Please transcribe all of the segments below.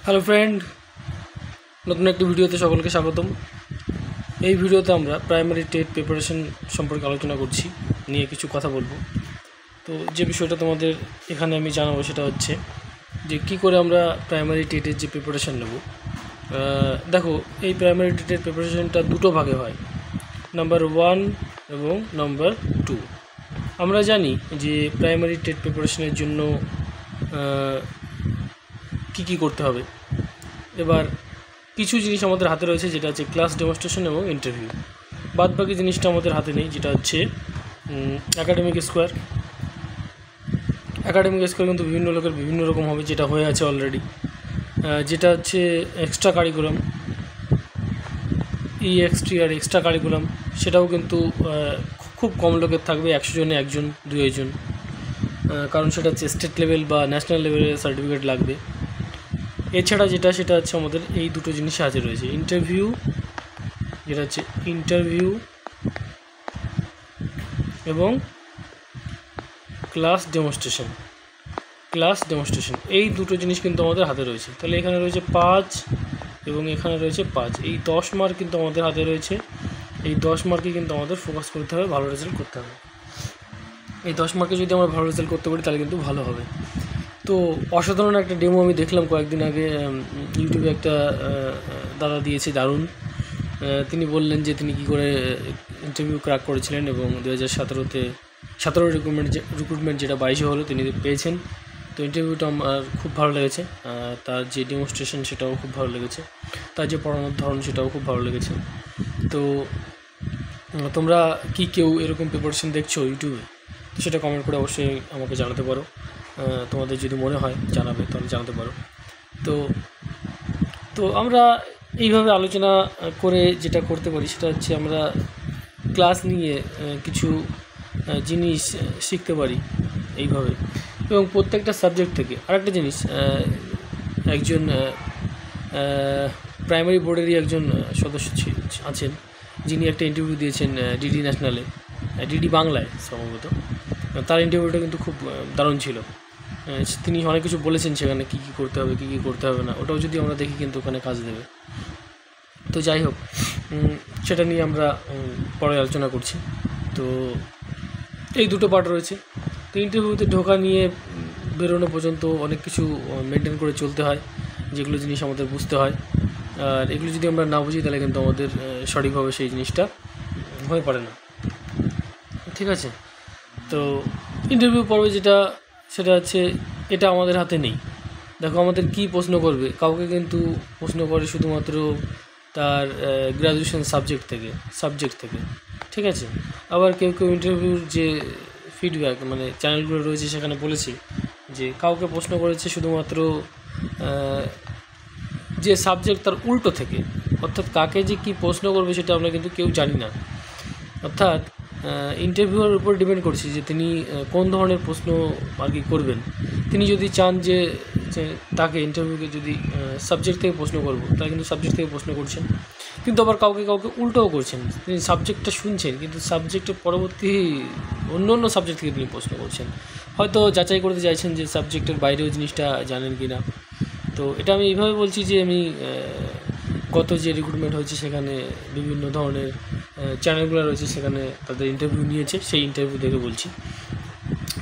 Hello friend, নতুন একটি ভিডিওতে সকলকে স্বাগতম। এই ভিডিওতে আমরা প্রাইমারি টেট প্রিপারেশন সম্পর্কে আলোচনা করছি, নিয়ে কিছু কথা বলবো। তো যে বিষয়টা তোমাদের এখানে আমি জানাবো সেটা হচ্ছে যে কী করে আমরা প্রাইমারি টেটের যে প্রিপারেশান নেব। দেখো, এই প্রাইমারি টেটের প্রিপারেশানটা দুটো ভাগে হয়, নাম্বার 1 এবং নাম্বার 2। আমরা জানি যে প্রাইমারি টেট প্রিপারেশনের জন্য কী করতে হবে। এবার কিছু জিনিস আমাদের হাতে রয়েছে, যেটা হচ্ছে ক্লাস ডেমনস্ট্রেশন এবং ইন্টারভিউ। বাদ বাকি জিনিসটা আমাদের হাতে নেই, যেটা হচ্ছে অ্যাকাডেমিক স্কোয়ার। অ্যাকাডেমিক স্কোয়ার কিন্তু বিভিন্ন লোকের বিভিন্ন রকম হবে, যেটা হয়ে আছে অলরেডি। যেটা হচ্ছে এক্সট্রা কারিকুলাম, EXT আর এক্সট্রা কারিকুলাম, সেটাও কিন্তু খুব কম লোকের থাকবে, 100 জনে 1 জন 2 জন, কারণ সেটা হচ্ছে স্টেট লেভেল বা ন্যাশনাল লেভেলের সার্টিফিকেট লাগবে। এছাড়া সেটা হচ্ছে আমাদের এই দুটো জিনিস হাতে রয়েছে, ইন্টারভিউ, যেটা হচ্ছে ইন্টারভিউ এবং ক্লাস ডেমনস্ট্রেশন। এই দুটো জিনিস কিন্তু আমাদের হাতে রয়েছে। তাহলে এখানে রয়েছে 5 এবং এখানে রয়েছে 5, এই 10 মার্ক কিন্তু আমাদের হাতে রয়েছে। এই 10 মার্কে কিন্তু আমাদের ফোকাস করতে হবে, ভালো রেজাল্ট করতে হবে। এই 10 মার্কে যদি আমরা ভালো রেজাল্ট করতে পারি তাহলে কিন্তু ভালো হবে। তো অসাধারণ একটা ডেমো আমি দেখলাম কয়েকদিন আগে, ইউটিউবে একটা দাদা দিয়েছে, দারুণ। তিনি বললেন যে তিনি কী করে ইন্টারভিউ ক্র্যাক করেছিলেন এবং 2017-তে রিক্রুটমেন্ট যেটা 22-এ হলো তিনি পেয়েছেন। তো ইন্টারভিউটা আমার খুব ভালো লেগেছে, তার যে ডেমনস্ট্রেশন সেটাও খুব ভালো লেগেছে, তার যে পড়ানোর ধরন সেটাও খুব ভালো লেগেছে। তো তোমরা কি কেউ এরকম প্রিপারেশন দেখছো ইউটিউবে? তো সেটা কমেন্ট করে অবশ্যই আমাকে জানাতে পারো। তোমাদের যদি মনে হয় জানাবে, তাহলে জানাতে পারো। তো আমরা এইভাবে আলোচনা করে যেটা করতে পারি সেটা হচ্ছে আমরা ক্লাস নিয়ে কিছু জিনিস শিখতে পারি এইভাবে, এবং প্রত্যেকটা সাবজেক্ট থেকে। আরেকটা জিনিস, একজন প্রাইমারি বোর্ডেরই একজন সদস্য আছেন, যিনি একটা ইন্টারভিউ দিয়েছেন ডিডি ন্যাশনালে, ডিডি বাংলায় সম্ভবত। তার ইন্টারভিউটা কিন্তু খুব দারুণ ছিল। তিনি অনেক কিছু বলেছেন সেখানে, কী করতে হবে, কী করতে হবে না, ওটাও যদি আমরা দেখি কিন্তু ওখানে কাজ দেবে। তো যাই হোক, সেটা নিয়ে আমরা পরে আলোচনা করছি। তো এই দুটো পার্ট রয়েছে। তো ইন্টারভিউতে ঢোকা নিয়ে বেরোনো পর্যন্ত অনেক কিছু মেনটেন করে চলতে হয়, যেগুলো জিনিস আমাদের বুঝতে হয়। আর এগুলো যদি আমরা না বুঝি তাহলে কিন্তু আমাদের সঠিকভাবে সেই জিনিসটা হয়ে পড়ে না। ঠিক আছে? তো ইন্টারভিউ পর্বে সেটা হচ্ছে, এটা আমাদের হাতে নেই। দেখো আমাদের কি প্রশ্ন করবে, কাউকে কিন্তু প্রশ্ন করে শুধুমাত্র তার গ্র্যাজুয়েশন সাবজেক্ট থেকে। ঠিক আছে? আবার কেউ ইন্টারভিউর যে ফিডব্যাক মানে চ্যানেলগুলো রয়েছে সেখানে বলেছি যে কাউকে প্রশ্ন করেছে শুধুমাত্র যে সাবজেক্ট তার উল্টো থেকে, অর্থাৎ কাকে যে কী প্রশ্ন করবে সেটা আমরা কিন্তু কেউ জানি না। অর্থাৎ ইন্টারভিউয়ের উপর ডিপেন্ড করছে যে তিনি কোন ধরনের প্রশ্ন আর কি করবেন। তিনি যদি চান যে তাকে ইন্টারভিউকে যদি সাবজেক্ট থেকে প্রশ্ন করবো, তাহলে কিন্তু সাবজেক্ট থেকে প্রশ্ন করছেন। কিন্তু আবার কাউকে উল্টোও করছেন, তিনি সাবজেক্টটা শুনছেন কিন্তু সাবজেক্টের পরবর্তী অন্য সাবজেক্ট থেকে তিনি প্রশ্ন করছেন, হয়তো যাচাই করতে চাইছেন যে সাবজেক্টের বাইরেও জিনিসটা জানেন কি না। তো এটা আমি এইভাবে বলছি যে আমি গত যে রিক্রুটমেন্ট হয়েছে সেখানে বিভিন্ন ধরনের চ্যানেলগুলো রয়েছে, সেখানে তাদের ইন্টারভিউ নিয়েছে, সেই ইন্টারভিউ দেখে বলছি।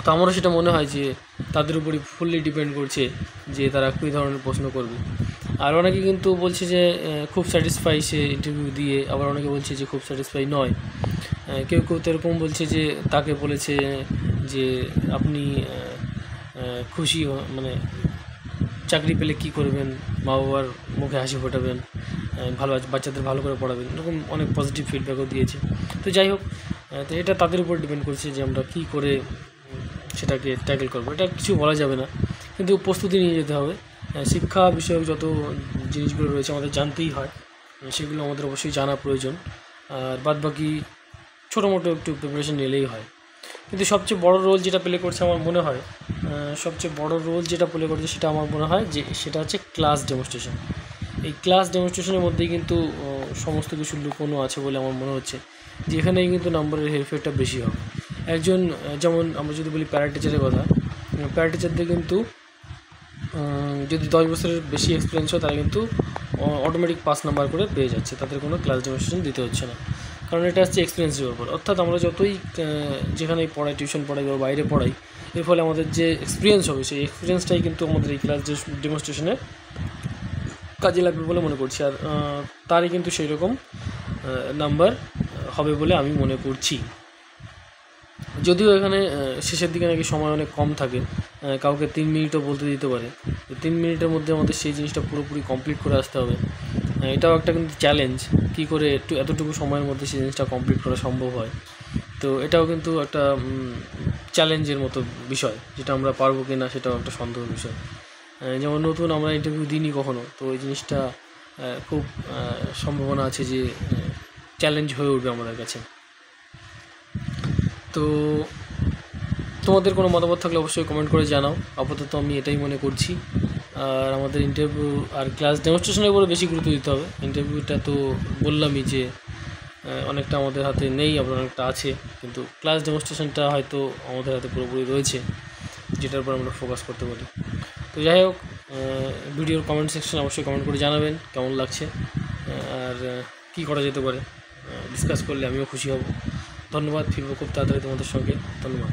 তো আমারও সেটা মনে হয় যে তাদের উপরই ফুললি ডিপেন্ড করছে যে তারা কী ধরনের প্রশ্ন করবে। আর অনেকে কিন্তু বলছে যে খুব স্যাটিসফাই সে ইন্টারভিউ দিয়ে, আবার অনেকে বলছে যে খুব স্যাটিসফাই নয়। কেউ তো এরকম বলছে যে তাকে বলেছে যে আপনি খুশি মানে চাকরি পেলে কী করবেন, মা বাবার মুখে হাসি ফোটাবেন, ভালো বাচ্চাদের ভালো করে পড়াবেন, এরকম অনেক পজিটিভ ফিডব্যাকও দিয়েছে। তো যাই হোক, তো এটা তাদের উপর ডিপেন্ড করছে যে আমরা কী করে সেটাকে ট্যাকেল করবো। এটা কিছু বলা যাবে না, কিন্তু প্রস্তুতি নিয়ে যেতে হবে। শিক্ষা বিষয়ক যত জিনিসগুলো রয়েছে আমাদের জানতেই হয়, সেগুলো আমাদের অবশ্যই জানা প্রয়োজন। আর বাদ বাকি ছোটো মোটো একটু প্রিপারেশন নিলেই হয়। কিন্তু সবচেয়ে বড় রোল যেটা প্লে করছে আমার মনে হয়, সেটা আমার মনে হয় যে সেটা হচ্ছে ক্লাস ডেমনস্ট্রেশন। এই ক্লাস ডেমনস্ট্রেশনের মধ্যেই কিন্তু সমস্ত কিছু লুকোনো আছে বলে আমার মনে হচ্ছে, যে এখানেই কিন্তু নম্বরের হেরফেরটা বেশি হবে। একজন যেমন আমরা যদি বলি প্যারা টিচারের কথা, প্যারা টিচারদের কিন্তু যদি 10 বছরের বেশি এক্সপিরিয়েন্স হয় তারা কিন্তু অটোমেটিক 5 নাম্বার করে পেয়ে যাচ্ছে, তাদের কোনো ক্লাস ডেমনস্ট্রেশন দিতে হচ্ছে না, কারণ এটা হচ্ছে এক্সপিরিয়েন্সের ব্যাপার। অর্থাৎ আমরা যতই যেখানেই পড়াই, টিউশন পড়াই বা বাইরে পড়াই, এর ফলে আমাদের যে এক্সপিরিয়েন্স হবে সেই এক্সপিরিয়েন্সটাই কিন্তু আমাদের এই ক্লাস ডেমনস্ট্রেশনে কাজে লাগবে বলে মনে করছি। আর তারই কিন্তু সেই রকম নাম্বার হবে বলে আমি মনে করছি। যদিও এখানে শেষের দিকে নাকি সময় অনেক কম থাকে, কাউকে 3 মিনিটও বলতে দিতে পারে, 3 মিনিটের মধ্যে আমাদের সেই জিনিসটা পুরোপুরি কমপ্লিট করে আসতে হবে। এটাও একটা কিন্তু চ্যালেঞ্জ, কী করে এতটুকু সময়ের মধ্যে সেই জিনিসটা কমপ্লিট করা সম্ভব হয়। তো এটাও কিন্তু একটা চ্যালেঞ্জের মতো বিষয়, যেটা আমরা পারবো কি না সেটাও একটা সন্দেহের বিষয়। যেমন নতুন আমরা ইন্টারভিউ দিইনি কখনো, তো এই জিনিসটা খুব সম্ভাবনা আছে যে চ্যালেঞ্জ হয়ে উঠবে আমাদের কাছে। তো তোমাদের কোনো মতামত থাকলে অবশ্যই কমেন্ট করে জানাও। আপাতত আমি এটাই মনে করছি। আর আমাদের ইন্টারভিউ আর ক্লাস ডেমনস্ট্রেশনের উপরে বেশি গুরুত্ব দিতে হবে। ইন্টারভিউটা তো বললামই যে অনেকটা আমাদের হাতে নেই, আবার অনেকটা আছে, কিন্তু ক্লাস ডেমনস্ট্রেশনটা হয়তো আমাদের হাতে পুরোপুরি রয়েছে, যেটার উপর আমরা ফোকাস করতে পারি। তো যাই হোক, ভিডিওর কমেন্ট সেকশনে অবশ্যই কমেন্ট করে জানাবেন কেমন লাগছে আর কী করা যেতে পারে। ডিসকাস করলে আমিও খুশি হব। ধন্যবাদ, ফিরবো খুব তাড়াতাড়ি তোমাদের সঙ্গে। ধন্যবাদ।